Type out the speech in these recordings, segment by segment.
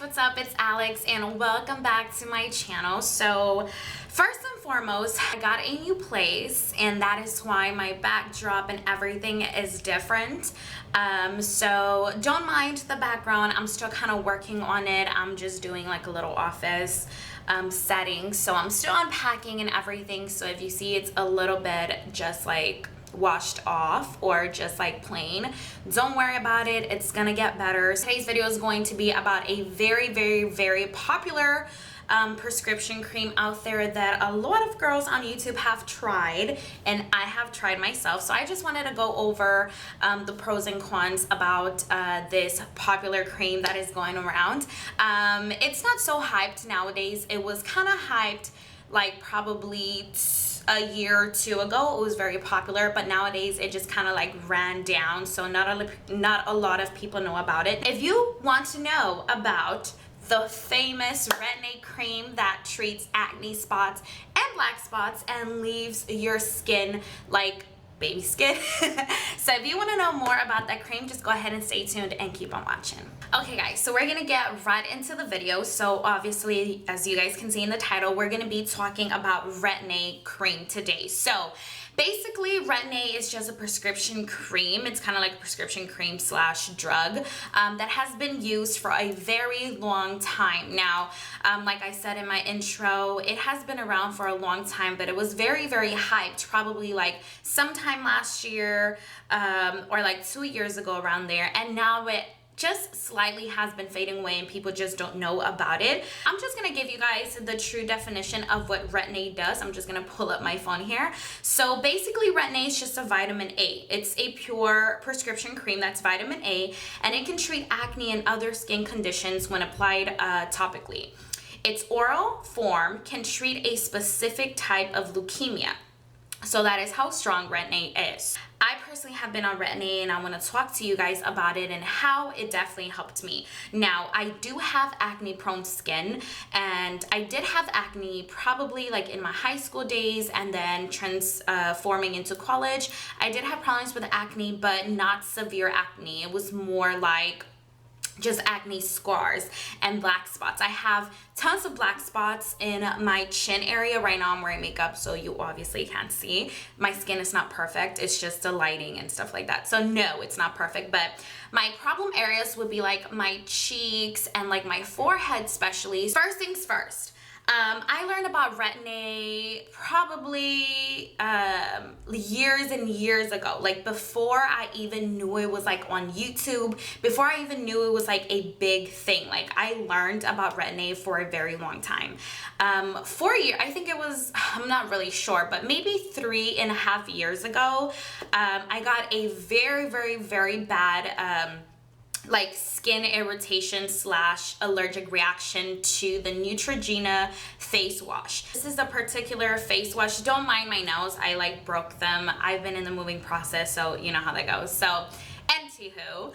what's up? It's Alex and welcome back to my channel. So first and foremost, I got a new place and that is why my backdrop and everything is different. So don't mind the background. I'm still kind of working on it. I'm just doing like a little office setting. So I'm still unpacking and everything. So if you see it's a little bit just like washed off or just like plain, don't worry about it, it's gonna get better. Today's video is going to be about a very popular prescription cream out there that a lot of girls on YouTube have tried and I have tried myself. So I just wanted to go over the pros and cons about this popular cream that is going around. It's not so hyped nowadays. It was kind of hyped like probably a year or two ago. It was very popular, but nowadays it just kind of like ran down, so not a lot of people know about it. If you want to know about the famous Retin-A cream that treats acne spots and black spots and leaves your skin like baby skin so if you want to know more about that cream, just go ahead and stay tuned and keep on watching. Okay guys, so we're gonna get right into the video. So obviously, as you guys can see in the title, we're gonna be talking about Retin-A cream today. So basically, Retin-A is just a prescription cream. It's kind of like a prescription cream slash drug that has been used for a very long time. Now, like I said in my intro, it has been around for a long time, but it was very hyped, probably like sometime last year or like 2 years ago around there. And now it just slightly has been fading away and people just don't know about it. I'm just gonna give you guys the true definition of what Retin-A does. I'm just gonna pull up my phone here. So basically, Retin-A is just a vitamin A. It's a pure prescription cream that's vitamin A, and it can treat acne and other skin conditions when applied topically. Its oral form can treat a specific type of leukemia. So that is how strong Retin-A is. I personally have been on Retin-A and I want to talk to you guys about it and how it definitely helped me. Now, I do have acne prone skin, and I did have acne probably like in my high school days and then transforming into college. I did have problems with acne, but not severe acne. It was more like just acne scars and black spots. I have tons of black spots in my chin area. Right now I'm wearing makeup, so you obviously can't see. My skin is not perfect. It's just the lighting and stuff like that. So no, it's not perfect, but my problem areas would be like my cheeks and like my forehead especially. First things first. I learned about Retin-A probably years and years ago, like before I even knew it was like on YouTube, before I even knew it was like a big thing. Like I learned about Retin-A for a very long time. 4 years, I think it was, I'm not really sure, but maybe 3.5 years ago, I got a very bad like skin irritation slash allergic reaction to the Neutrogena face wash. This is a particular face wash. Don't mind my nails, I like broke them. I've been in the moving process, so you know how that goes. So anywho,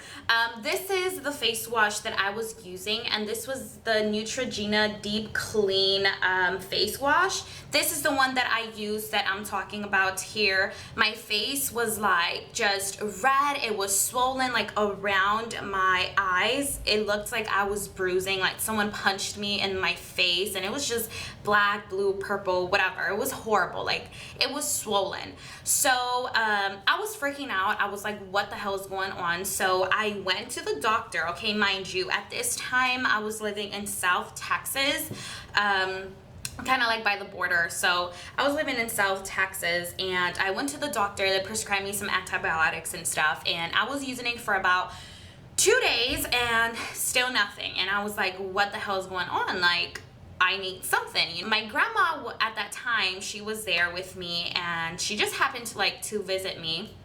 this is the face wash that I was using, and this was the Neutrogena Deep Clean face wash. This is the one that I used that I'm talking about here. My face was like just red. It was swollen like around my eyes. It looked like I was bruising, like someone punched me in my face, and it was just black, blue, purple, whatever. It was horrible. Like it was swollen. So I was freaking out. I was like, what the hell is going on? So I went to the doctor. Okay, mind you, at this time I was living in South Texas, kind of like by the border. So I was living in South Texas and I went to the doctor. They prescribed me some antibiotics and stuff, and I was using it for about 2 days and still nothing. And I was like, what the hell is going on? Like, I need something. My grandma at that time, she was there with me, and she just happened to like to visit me.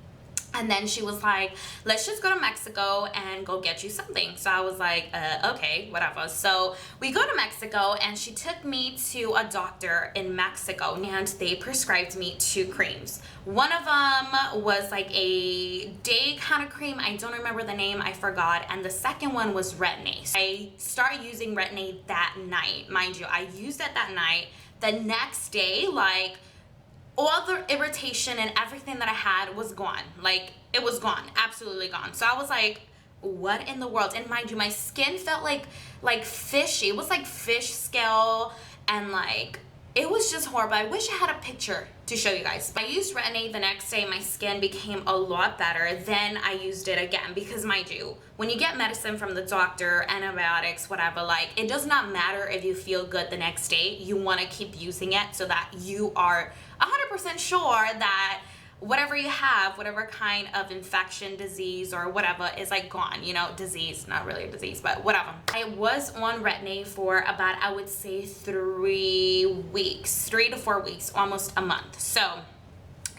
And then she was like, let's just go to Mexico and go get you something. So I was like, okay, whatever. So we go to Mexico, and she took me to a doctor in Mexico, and they prescribed me 2 creams. One of them was like a day kind of cream. I don't remember the name, I forgot. And the second one was Retin-A. So I started using Retin-A that night. Mind you, I used it that night. The next day, like, all the irritation and everything that I had was gone. Like, it was gone, absolutely gone. So I was like, what in the world? And mind you, my skin felt like fishy. It was like fish scale, and like it was just horrible. I wish I had a picture to show you guys. I used Retin-A the next day. My skin became a lot better. Then I used it again because, mind you, when you get medicine from the doctor, antibiotics, whatever, like it does not matter if you feel good the next day. You want to keep using it so that you are 100% sure that whatever you have, whatever kind of infection, disease, or whatever is like gone, you know, disease, not really a disease, but whatever. I was on Retin-A for about, I would say 3 weeks, 3 to 4 weeks, almost a month. So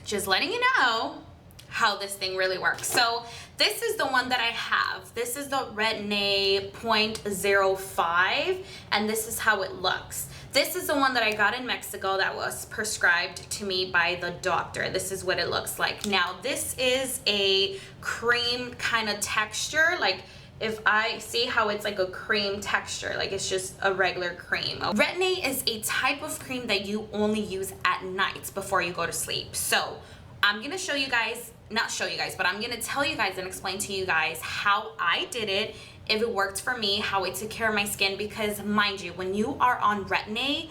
just letting you know how this thing really works. So this is the one that I have. This is the Retin-A 0.05, and this is how it looks. This is the one that I got in Mexico that was prescribed to me by the doctor. This is what it looks like. Now, this is a cream kind of texture. Like, if I see how it's like a cream texture, like it's just a regular cream. Retin-A is a type of cream that you only use at night before you go to sleep. So I'm gonna show you guys, not show you guys, but I'm gonna tell you guys and explain to you guys how I did it, if it worked for me, how it took care of my skin. Because mind you, when you are on Retin-A,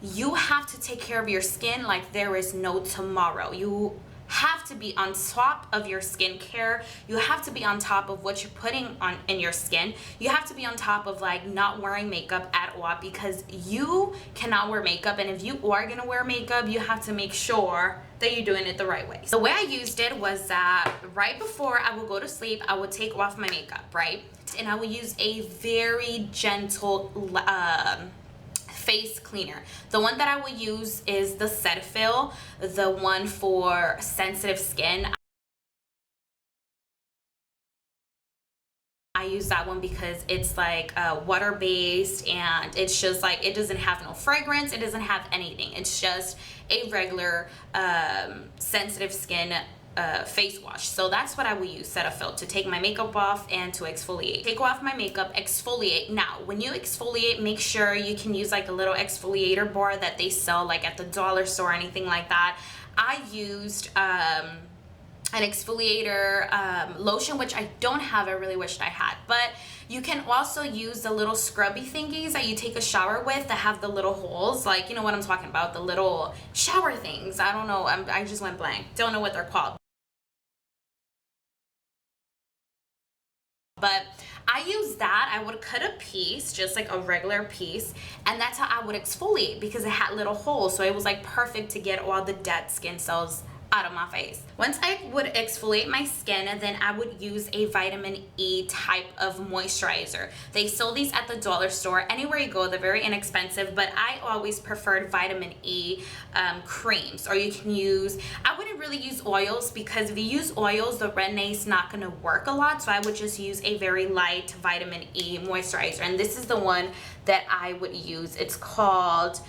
you have to take care of your skin like there is no tomorrow. You have to be on top of your skincare. You have to be on top of what you're putting on in your skin. You have to be on top of like not wearing makeup at all, because you cannot wear makeup, and if you are gonna wear makeup, you have to make sure that you're doing it the right way. The way I used it was that right before I would go to sleep, I would take off my makeup, right? And I would use a very gentle face cleaner. The one that I would use is the Cetaphil, the one for sensitive skin. I use that one because it's like water based, and it's just like, it doesn't have no fragrance, it doesn't have anything. It's just a regular sensitive skin face wash. So that's what I would use, Cetaphil, to take my makeup off and to exfoliate. Take off my makeup, exfoliate. Now, when you exfoliate, make sure you can use like a little exfoliator bar that they sell like at the dollar store or anything like that. I used an exfoliator lotion, which I don't have. I really wished I had. But you can also use the little scrubby thingies that you take a shower with that have the little holes, like, you know what I'm talking about, the little shower things. I don't know, I just went blank, don't know what they're called. But I use that. I would cut a piece, just like a regular piece, and that's how I would exfoliate, because it had little holes, so it was like perfect to get all the dead skin cells out of my face. Once I would exfoliate my skin, then I would use a vitamin E type of moisturizer. They sell these at the dollar store. Anywhere you go, they're very inexpensive, but I always preferred vitamin E creams. Or you can use, I wouldn't really use oils, because if you use oils, the Retin-A is not gonna work a lot, so I would just use a very light vitamin E moisturizer. And this is the one that I would use. It's called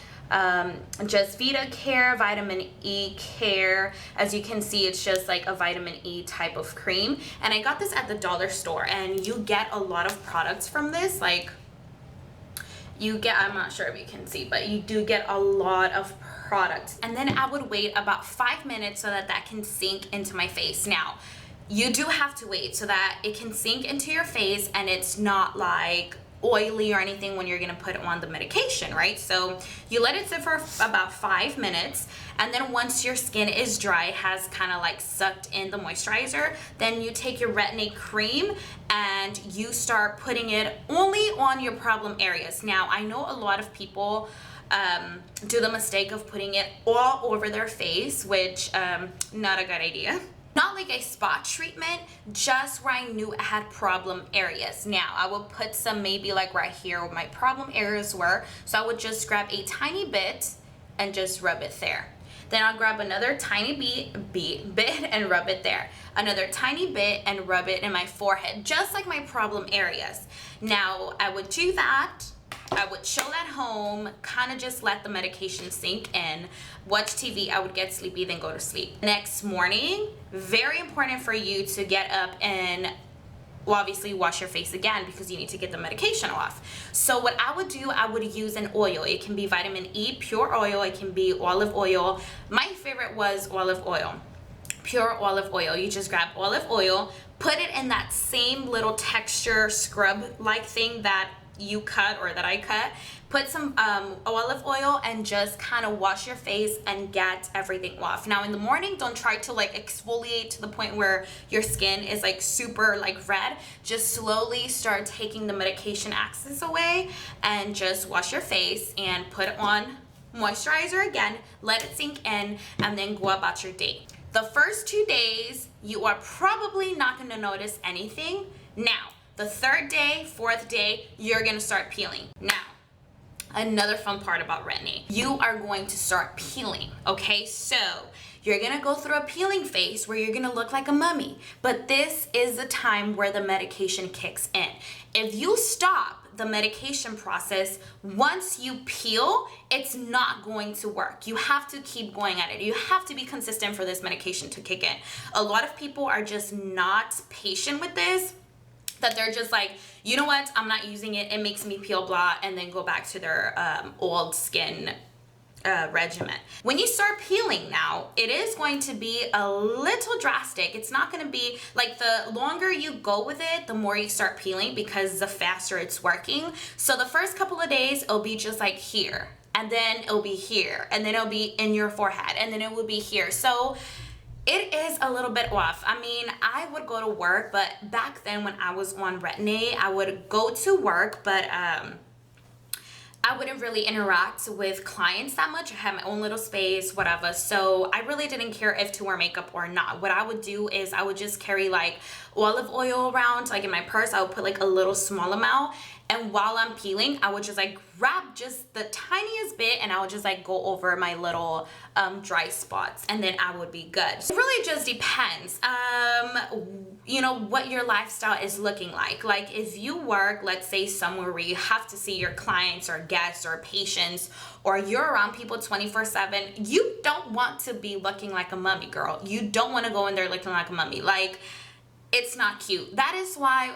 Just Vita Care Vitamin E Care. As you can see, it's just like a vitamin E type of cream, and I got this at the dollar store. And you get a lot of products from this, like you get, I'm not sure if you can see, but you do get a lot of products. And then I would wait about 5 minutes so that that can sink into my face. Now, you do have to wait so that it can sink into your face and it's not like oily or anything when you're gonna put on the medication, right? So you let it sit for about 5 minutes, and then once your skin is dry, has kind of like sucked in the moisturizer, then you take your Retin-A cream and you start putting it only on your problem areas. Now, I know a lot of people do the mistake of putting it all over their face, which not a good idea. Not like a spot treatment, just where I knew I had problem areas. Now, I would put some maybe like right here where my problem areas were. So I would just grab a tiny bit and just rub it there. Then I'll grab another tiny bit and rub it there. Another tiny bit and rub it in my forehead, just like my problem areas. Now, I would do that. I would chill at home, kind of just let the medication sink in, watch TV, I would get sleepy, then go to sleep. Next morning, very important for you to get up and obviously wash your face again, because you need to get the medication off. So what I would do, I would use an oil. It can be vitamin E pure oil, it can be olive oil. My favorite was olive oil. pure olive oil. You just grab olive oil, put it in that same little texture scrub like thing that you cut or that I cut. Put some olive oil and just kind of wash your face and get everything off. Now in the morning, don't try to like exfoliate to the point where your skin is like super like red. Just slowly start taking the medication access away and just wash your face and put on moisturizer again, let it sink in, and then go about your day. The first 2 days, you are probably not gonna notice anything. Now, the third day, fourth day, you're gonna start peeling. Now, another fun part about Retin-A, you are going to start peeling, okay? So, you're gonna go through a peeling phase where you're gonna look like a mummy, but this is the time where the medication kicks in. If you stop the medication process, once you peel, it's not going to work. You have to keep going at it. You have to be consistent for this medication to kick in. A lot of people are just not patient with this, that they're just like, you know what, I'm not using it, it makes me peel, blah, and then go back to their old skin regimen. When you start peeling now, it is going to be a little drastic. It's not going to be like, the longer you go with it, the more you start peeling, because the faster it's working. So the first couple of days, it'll be just like here, and then it'll be here, and then it'll be in your forehead, and then it will be here. So it is a little bit off. I mean, I would go to work, but back then when I was on Retin-A, I would go to work, but I wouldn't really interact with clients that much. I had my own little space, whatever. So I really didn't care if to wear makeup or not. What I would do is I would just carry like olive oil around, like in my purse. I would put like a little small amount. And while I'm peeling, I would just like grab just the tiniest bit and I would just like go over my little dry spots, and then I would be good. It really just depends, you know, what your lifestyle is looking like. Like if you work, let's say somewhere where you have to see your clients or guests or patients, or you're around people 24/7, you don't want to be looking like a mummy, girl. You don't want to go in there looking like a mummy. Like, it's not cute. That is why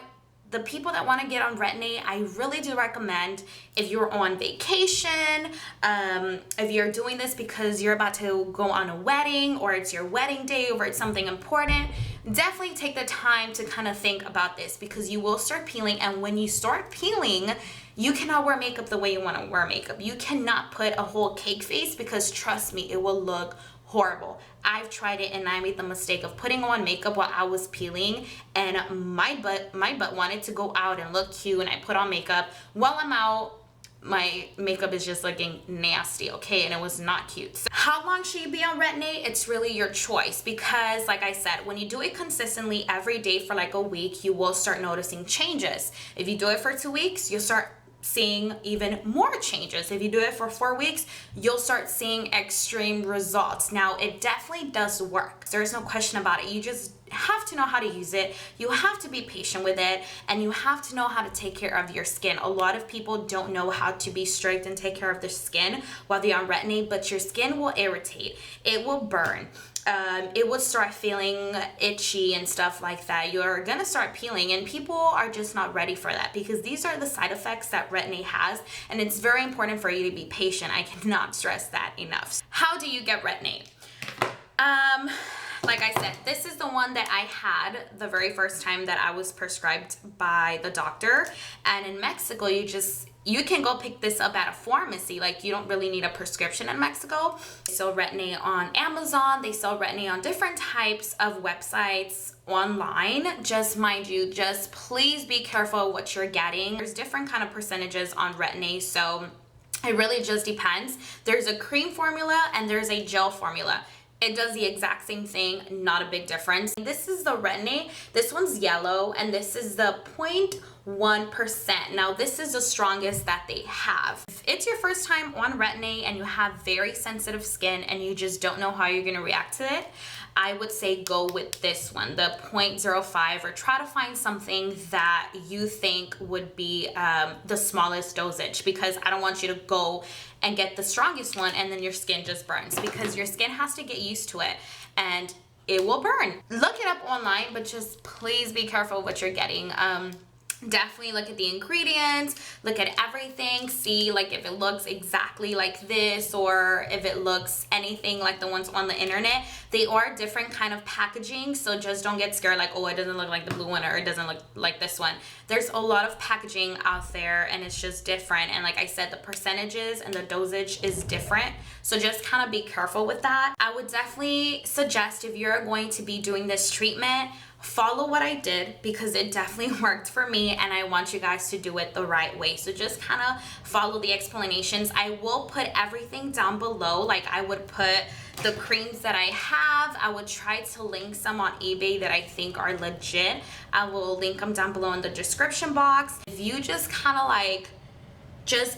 the people that want to get on Retin-A, I really do recommend, if you're on vacation, if you're doing this because you're about to go on a wedding, or it's your wedding day, or it's something important, definitely take the time to kind of think about this, because you will start peeling. And when you start peeling, you cannot wear makeup the way you want to wear makeup. You cannot put a whole cake face, because trust me, it will look horrible. I've tried it and I made the mistake of putting on makeup while I was peeling, and my butt wanted to go out and look cute, and I put on makeup. While I'm out, my makeup is just looking nasty, okay? And it was not cute. So how long should you be on Retin-A? It's really your choice, because like I said, when you do it consistently every day for like a week, you will start noticing changes. If you do it for 2 weeks, you'll start seeing even more changes. If you do it for 4 weeks, you'll start seeing extreme results. Now, it definitely does work. There's no question about it. You just have to know how to use it. You have to be patient with it, and you have to know how to take care of your skin. A lot of people don't know how to be strict and take care of their skin while they're on Retin-A, but your skin will irritate. It will burn. It would start feeling itchy and stuff like that. You're gonna start peeling, and people are just not ready for that, because these are the side effects that Retin-A has, and it's very important for you to be patient. I cannot stress that enough. How do you get Retin-A? Like I said, this is the one that I had the very first time that I was prescribed by the doctor. And in Mexico, you can go pick this up at a pharmacy. Like, you don't really need a prescription in Mexico. They sell Retin-A on Amazon. They sell Retin-A on different types of websites online. Just mind you, just please be careful what you're getting. There's different kind of percentages on Retin-A, so it really just depends. There's a cream formula and there's a gel formula. It does the exact same thing, not a big difference. This is the Retin-A. This one's yellow, and this is the 0.1%. Now, this is the strongest that they have. If it's your first time on Retin-A and you have very sensitive skin and you just don't know how you're gonna react to it, I would say go with this one, the 0.05, or try to find something that you think would be the smallest dosage, because I don't want you to go and get the strongest one and then your skin just burns, because your skin has to get used to it and it will burn. Look it up online, but just please be careful what you're getting. Definitely look at the ingredients, look at everything, see like if it looks exactly like this or if it looks anything like the ones on the internet. They are different kind of packaging, so just don't get scared like, oh, it doesn't look like the blue one or it doesn't look like this one. There's a lot of packaging out there and it's just different, and like I said, the percentages and the dosage is different, so just kind of be careful with that. I would definitely suggest, if you're going to be doing this treatment, follow what I did, because it definitely worked for me and I want you guys to do it the right way. So just kind of follow the explanations. I will put everything down below. Like I would put the creams that I have. I would try to link some on eBay that I think are legit. I will link them down below in the description box. If you just kind of like just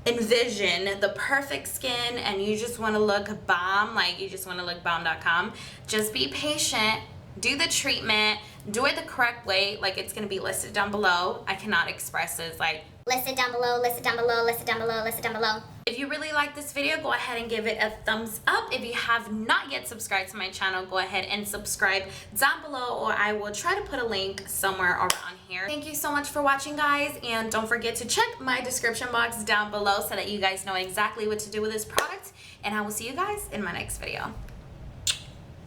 envision the perfect skin and you just want to look bomb, like you just want to look bomb.com, just be patient. Do the treatment, do it the correct way, like it's gonna be listed down below. I cannot express this, like listed down below, listed down below, listed down below, listed down below. If you really like this video, go ahead and give it a thumbs up. If you have not yet subscribed to my channel, go ahead and subscribe down below, or I will try to put a link somewhere around here. Thank you so much for watching, guys, and don't forget to check my description box down below so that you guys know exactly what to do with this product, and I will see you guys in my next video.